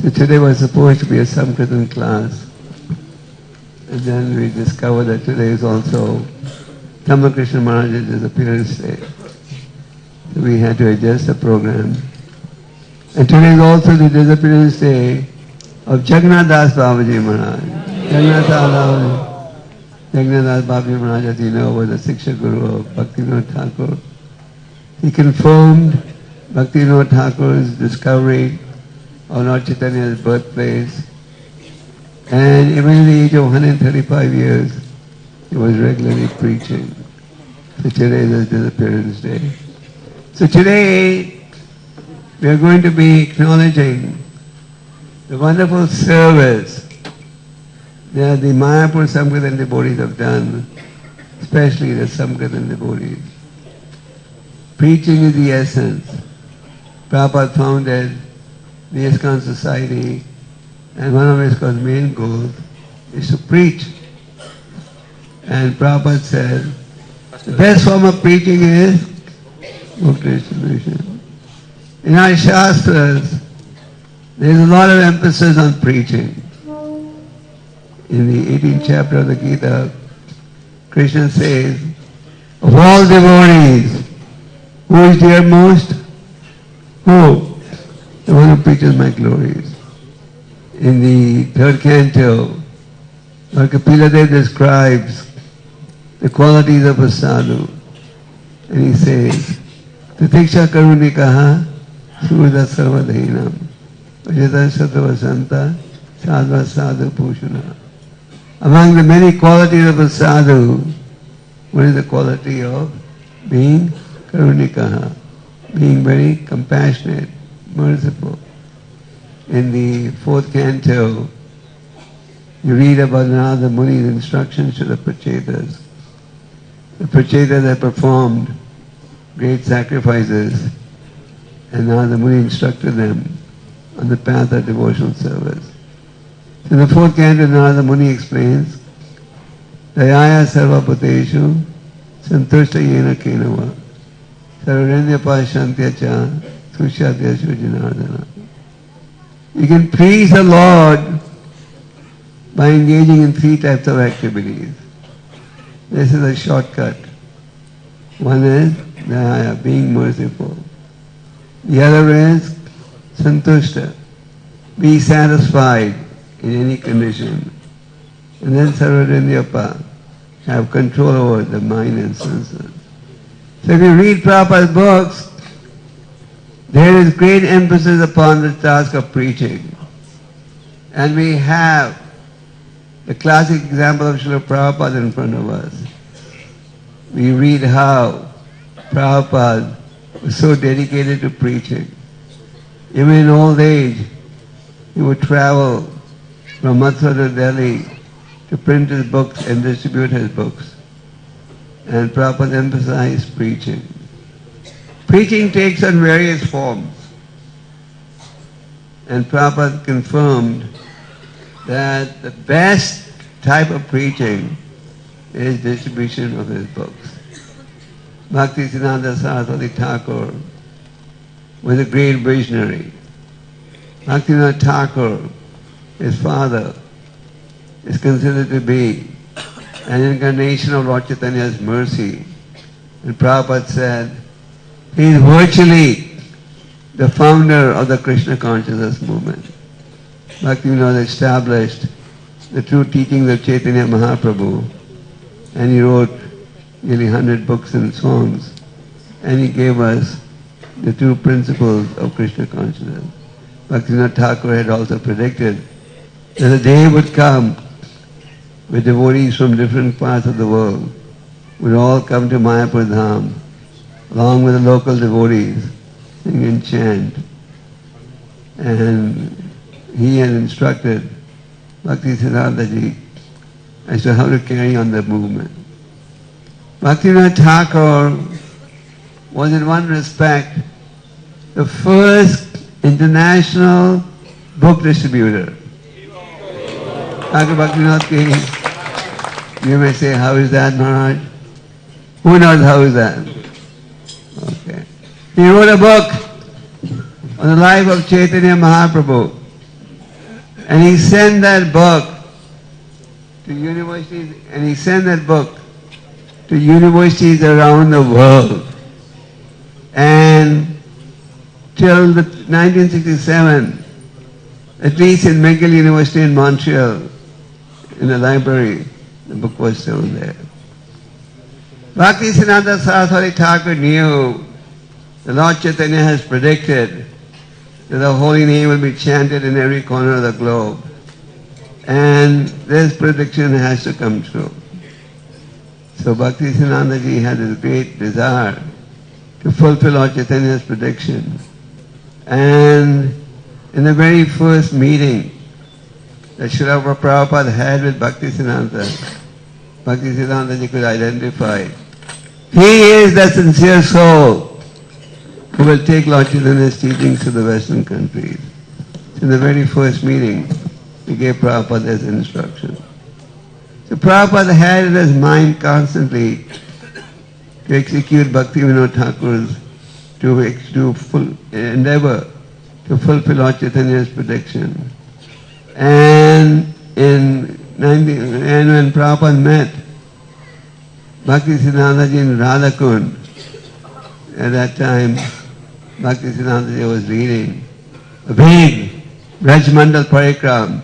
So today was supposed to be a Sankirtan class. And then we discovered that today is also Krishna Maharaj's appearance day. So we had to adjust the program. And today is also the disappearance day of Jagannath Das Babaji Maharaj. Jagannath Das Babaji Maharaj, as you know, was the Siksha Guru of Bhaktivinoda Thakur. He confirmed Bhaktivinoda Thakur's discovery of Lord Chaitanya's birthplace. And even at the age of 135 years, he was regularly preaching. So today is his disappearance day. So today, we are going to be acknowledging the wonderful service that the Mayapur Samkirtan devotees have done, especially the Samkirtan devotees. Preaching is the essence. Prabhupada founded the ISKCON Society, and one of ISKCON's main goals is to preach. And Prabhupada said, the best form of preaching is book distribution. In our Shastras, there is a lot of emphasis on preaching. In the 18th chapter of the Gita, Krishna says, of all devotees, who is dearmost? Who? The one who preaches my glories. In the third canto, Lord Kapila describes the qualities of a sadhu. And he says, Titiksha karunikaha surda sarvadhinam vajata sattva sadva sadhu bhushana. Among the many qualities of a sadhu, what is the quality of being karunikaha, being very compassionate, merciful. In the fourth canto, you read about Narada Muni's instructions to the Prachetas. The Prachetas had performed great sacrifices, and Narada Muni instructed them on the path of devotional service. In the fourth canto, Narada Muni explains, Dayaya sarva bhuteshu santushta yena kenava sarvarendya pashyantya cha sushatyashu janardana. You can please the Lord by engaging in three types of activities. This is a shortcut. One is Dayaya, being merciful. The other is Santushta, be satisfied in any condition. And then Sarvarendiyapa, have control over the mind and senses. So if you read Prabhupada's books, there is great emphasis upon the task of preaching. And we have the classic example of Srila Prabhupada in front of us. We read how Prabhupada was so dedicated to preaching. Even in old age, he would travel from Mathura to Delhi to print his books and distribute his books. And Prabhupada emphasized preaching. Preaching takes on various forms. And Prabhupada confirmed that the best type of preaching is distribution of his books. Bhaktisiddhanta Saraswati Thakur was a great visionary. Bhaktivinoda Thakur, his father, is considered to be an incarnation of Lord Chaitanya's mercy. And Prabhupada said, he is virtually the founder of the Krishna consciousness movement. Bhaktivinoda established the true teachings of Chaitanya Mahaprabhu, and he wrote nearly 100 books and songs, and he gave us the true principles of Krishna consciousness. Bhaktivinoda Thakur had also predicted that a day would come where devotees from different parts of the world would all come to Mayapur Dham, along with the local devotees, sing and chant. And he had instructed Bhakti Siddhartha as to how to carry on the movement. Bhaktivinoda Thakur was in one respect the first international book distributor. Thakur Bhaktivinoda Ki, you may say, how is that, Maharaj? Who knows how is that? Okay. He wrote a book on the life of Chaitanya Mahaprabhu. And he sent that book to universities, around the world. And till 1967, at least in McGill University in Montreal, in the library, the book was still there. Bhaktisiddhanta Saraswati Thakur knew the Lord Chaitanya has predicted that the holy name will be chanted in every corner of the globe. And this prediction has to come true. So Bhaktisiddhanta ji had this great desire to fulfill Lord Chaitanya's prediction. And in the very first meeting that Srila Prabhupada had with Bhaktisiddhanta ji could identify, he is the sincere soul who will take Lord Chaitanya's teachings to the Western countries. In the very first meeting, he gave Prabhupada his instruction. So Prabhupada had in his mind constantly to execute Bhaktivinoda Thakur's endeavor to fulfill Lord Chaitanya's prediction. And when Prabhupada met Bhaktisiddhanta ji in Radhakund, at that time Bhaktisiddhanta ji was leading a big Rajmandal Parikram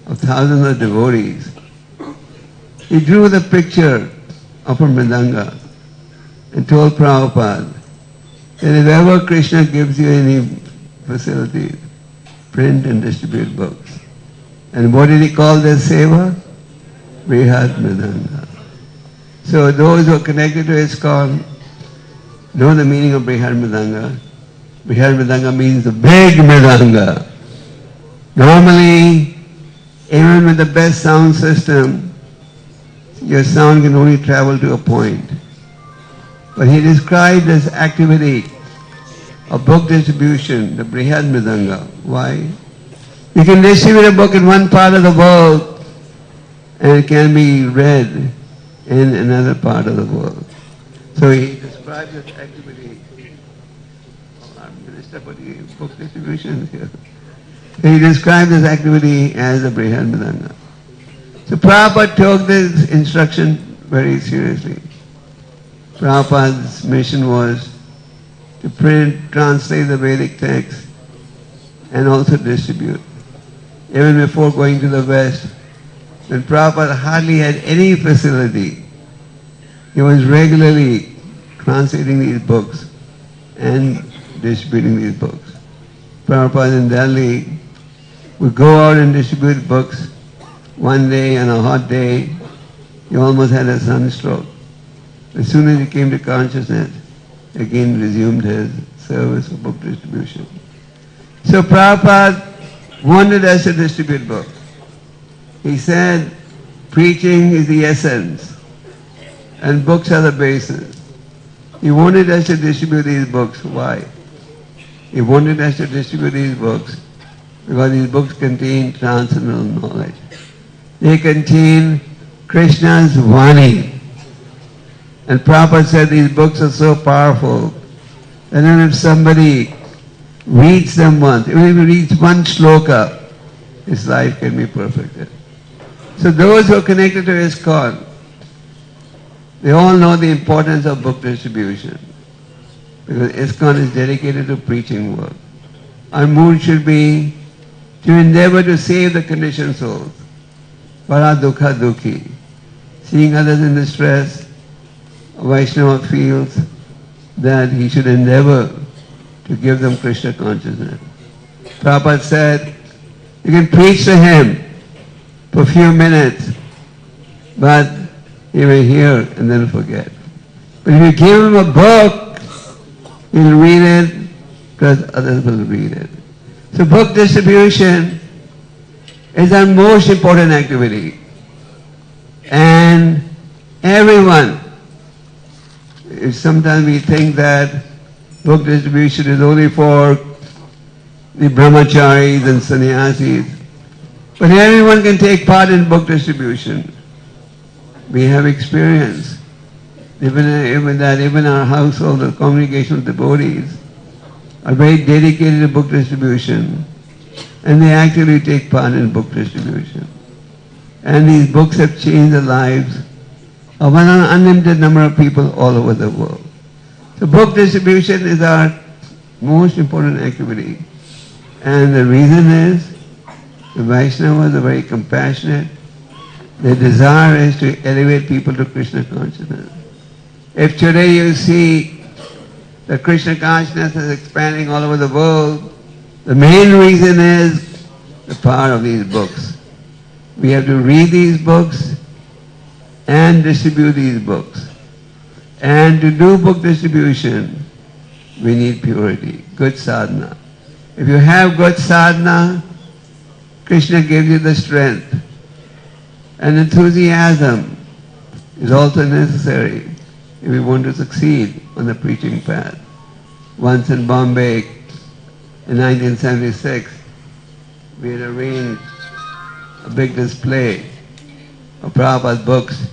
of thousands of devotees. He drew the picture of a mridanga and told Prabhupada that if ever Krishna gives you any facilities, print and distribute books. And what did he call this seva? Brihad Mridanga. So those who are connected to ISKCON know the meaning of Brihad Mridanga. Brihad Mridanga means the big Mridanga. Normally, even with the best sound system, your sound can only travel to a point. But he described this activity of book distribution, the Brihad Mridanga. Why? You can distribute a book in one part of the world and it can be read in another part of the world. So he describes this activity. Our Minister for the Book Distribution is here. He described this activity as the Brihad Mridanga. So Prabhupada took this instruction very seriously. Prabhupada's mission was to print, translate the Vedic text and also distribute. Even before going to the West, when Prabhupada hardly had any facility, he was regularly translating these books and distributing these books. Prabhupada in Delhi would go out and distribute books. One day, on a hot day, he almost had a sunstroke. As soon as he came to consciousness, again resumed his service of book distribution. So Prabhupada wanted us to distribute books. He said, preaching is the essence and books are the basis. He wanted us to distribute these books. Why? He wanted us to distribute these books because these books contain transcendental knowledge. They contain Krishna's Vani. And Prabhupada said these books are so powerful that even if somebody reads them once, even if he reads one shloka, his life can be perfected. So those who are connected to ISKCON, they all know the importance of book distribution because ISKCON is dedicated to preaching work. Our mood should be to endeavor to save the conditioned souls. Para dukha dukhi. Seeing others in distress, Vaishnava feels that he should endeavor to give them Krishna consciousness. Prabhupada said, you can preach to him for a few minutes, but he may hear and then forget. But if you give him a book, he'll read it because others will read it. So book distribution is our most important activity. And everyone, sometimes we think that book distribution is only for the brahmacharis and sannyasis. But everyone can take part in book distribution. We have experience. Even our household, the congregation of devotees are very dedicated to book distribution. and they actually take part in book distribution. And these books have changed the lives of an unlimited number of people all over the world. So book distribution is our most important activity. And the reason is, the Vaishnavas are very compassionate. Their desire is to elevate people to Krishna consciousness. If today you see that Krishna consciousness is expanding all over the world, the main reason is the power of these books. We have to read these books and distribute these books. And to do book distribution, we need purity, good sadhana. If you have good sadhana, Krishna gives you the strength. And enthusiasm is also necessary if we want to succeed on the preaching path. Once in Bombay, in 1976, we had arranged a big display of Prabhupada's books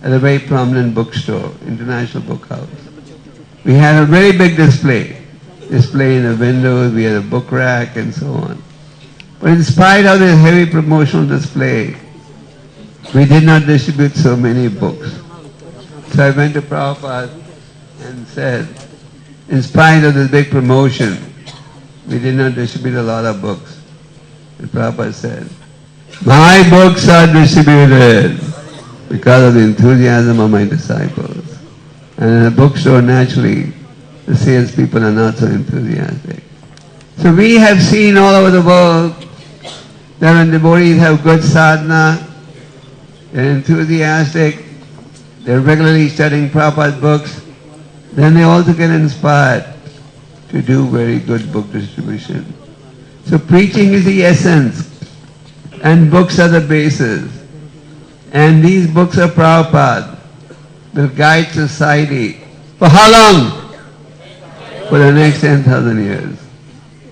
at a very prominent bookstore, International Book House. We had a very big display in the windows, we had a book rack and so on. But in spite of this heavy promotional display, we did not distribute so many books. So I went to Prabhupada and said, in spite of this big promotion, we did not distribute a lot of books. And Prabhupada said, my books are distributed because of the enthusiasm of my disciples. And in a bookstore, naturally, the salespeople are not so enthusiastic. So we have seen all over the world that when devotees have good sadhana, they're enthusiastic, they're regularly studying Prabhupada's books, then they also get inspired to do very good book distribution. So preaching is the essence, and books are the basis. And these books of Prabhupada will guide society. For how long? For the next 10,000 years.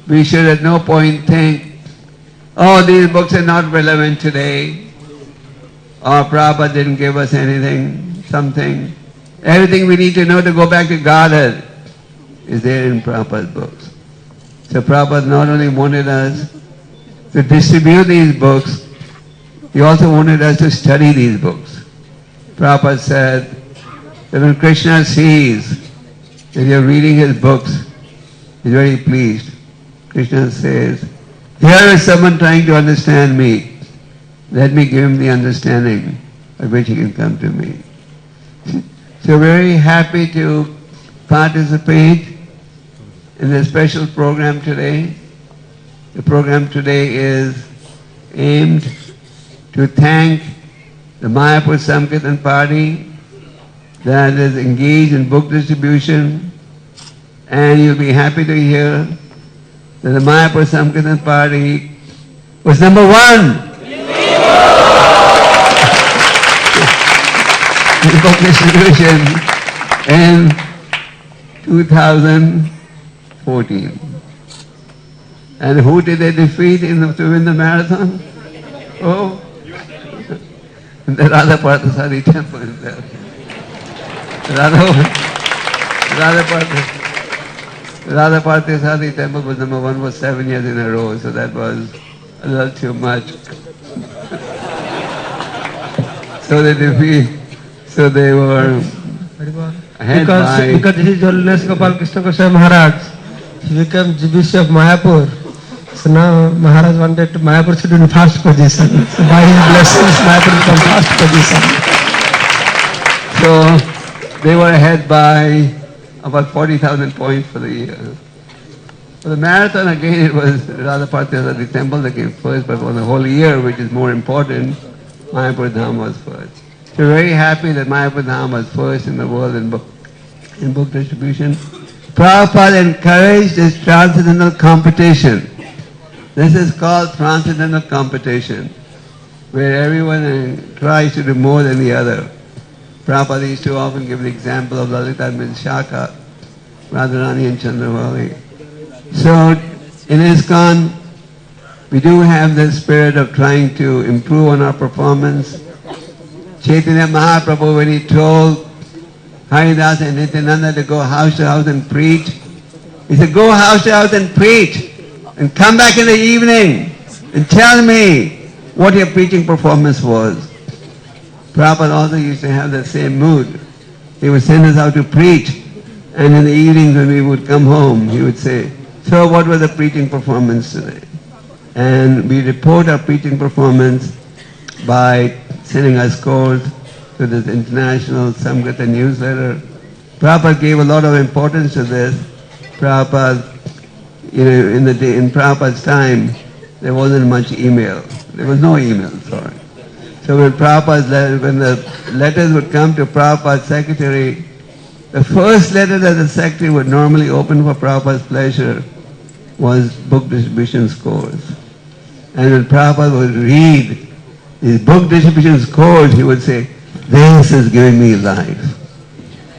We should at no point think, oh, these books are not relevant today, or Prabhupada didn't give us anything, something. Everything we need to know to go back to Godhead is there in Prabhupada's books. So Prabhupada not only wanted us to distribute these books, he also wanted us to study these books. Prabhupada said that when Krishna sees that you're reading his books, he's very pleased. Krishna says, here is someone trying to understand me. Let me give him the understanding by which he can come to me. So we're very happy to participate in this special program today. The program today is aimed to thank the Mayapur Samkirtan Party that is engaged in book distribution, and you'll be happy to hear that the Mayapur Samkirtan Party was number one in book distribution in 2014. And who did they defeat to win the marathon? Oh, the Radha-Parthasari temple itself. Radha-Parthasari temple was number one for 7 years in a row, so that was a little too much. So they were ahead because His Holiness Gopal Krishna Goswami Maharaj, he became GBC of Mayapur. So now Maharaj wanted to Mayapur should be in first position. So by his blessings, Mayapur became first position. So they were ahead by about 40,000 points for the year. For the marathon, again, it was Radha-Parthasari temple that came first, but for the whole year, which is more important, Mayapur Dham was first. So we're very happy that Mayapur Dham was first in the world in book distribution. Prabhupada encouraged this transcendental competition. This is called transcendental competition, where everyone tries to do more than the other. Prabhupada used to often give the example of Lalita and Shaka, Radharani and Chandravali. So in ISKCON, we do have the spirit of trying to improve on our performance. Chaitanya Mahaprabhu, when he told Haridas and Nityananda to go house to house and preach, he said, go house to house and preach and come back in the evening and tell me what your preaching performance was. Prabhupada also used to have the same mood. He would send us out to preach, and in the evenings when we would come home, he would say, so what was the preaching performance today? And we report our preaching performance by sending our scores to this international Samgata newsletter. Prabhupada gave a lot of importance to this. Prabhupada, in Prabhupada's time, there wasn't much email. There was no email, sorry. So when the letters would come to Prabhupada's secretary, the first letter that the secretary would normally open for Prabhupada's pleasure was book distribution scores. And when Prabhupada would read his book distribution scores, he would say, this is giving me life.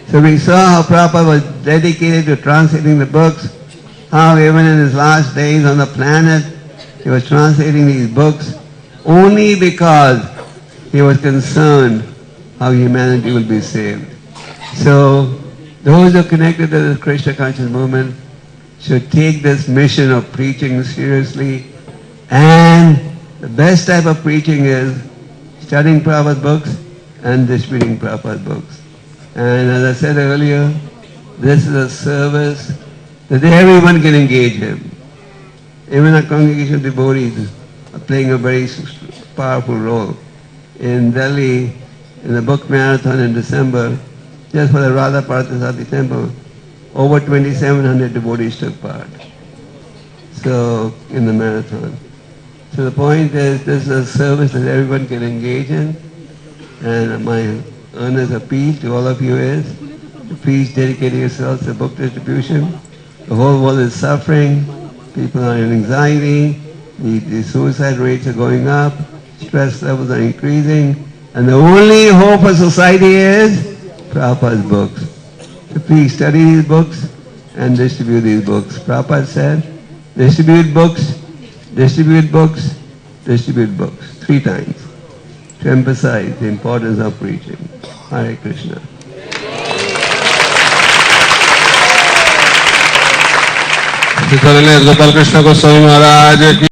So we saw how Prabhupada was dedicated to translating the books, how even in his last days on the planet, he was translating these books only because he was concerned how humanity will be saved. So those who are connected to the Krishna conscious movement should take this mission of preaching seriously, and the best type of preaching is studying Prabhupada's books and distributing Prabhupada's books. And as I said earlier, this is a service that everyone can engage in. Even our congregation devotees are playing a very powerful role. In Delhi, in the book marathon in December, just for the Radha Parthasati temple, over 2,700 devotees took part. So, in the marathon. So the point is, this is a service that everyone can engage in, and my earnest appeal to all of you is to please dedicate yourselves to book distribution. The whole world is suffering, people are in anxiety, the suicide rates are going up, stress levels are increasing, and the only hope for society is Prabhupada's books. So please study these books and distribute these books. Prabhupada said, distribute books, distribute books, distribute books, 3 times, to emphasize the importance of preaching. Hare Krishna. Gopal Krishna Swami Maharaj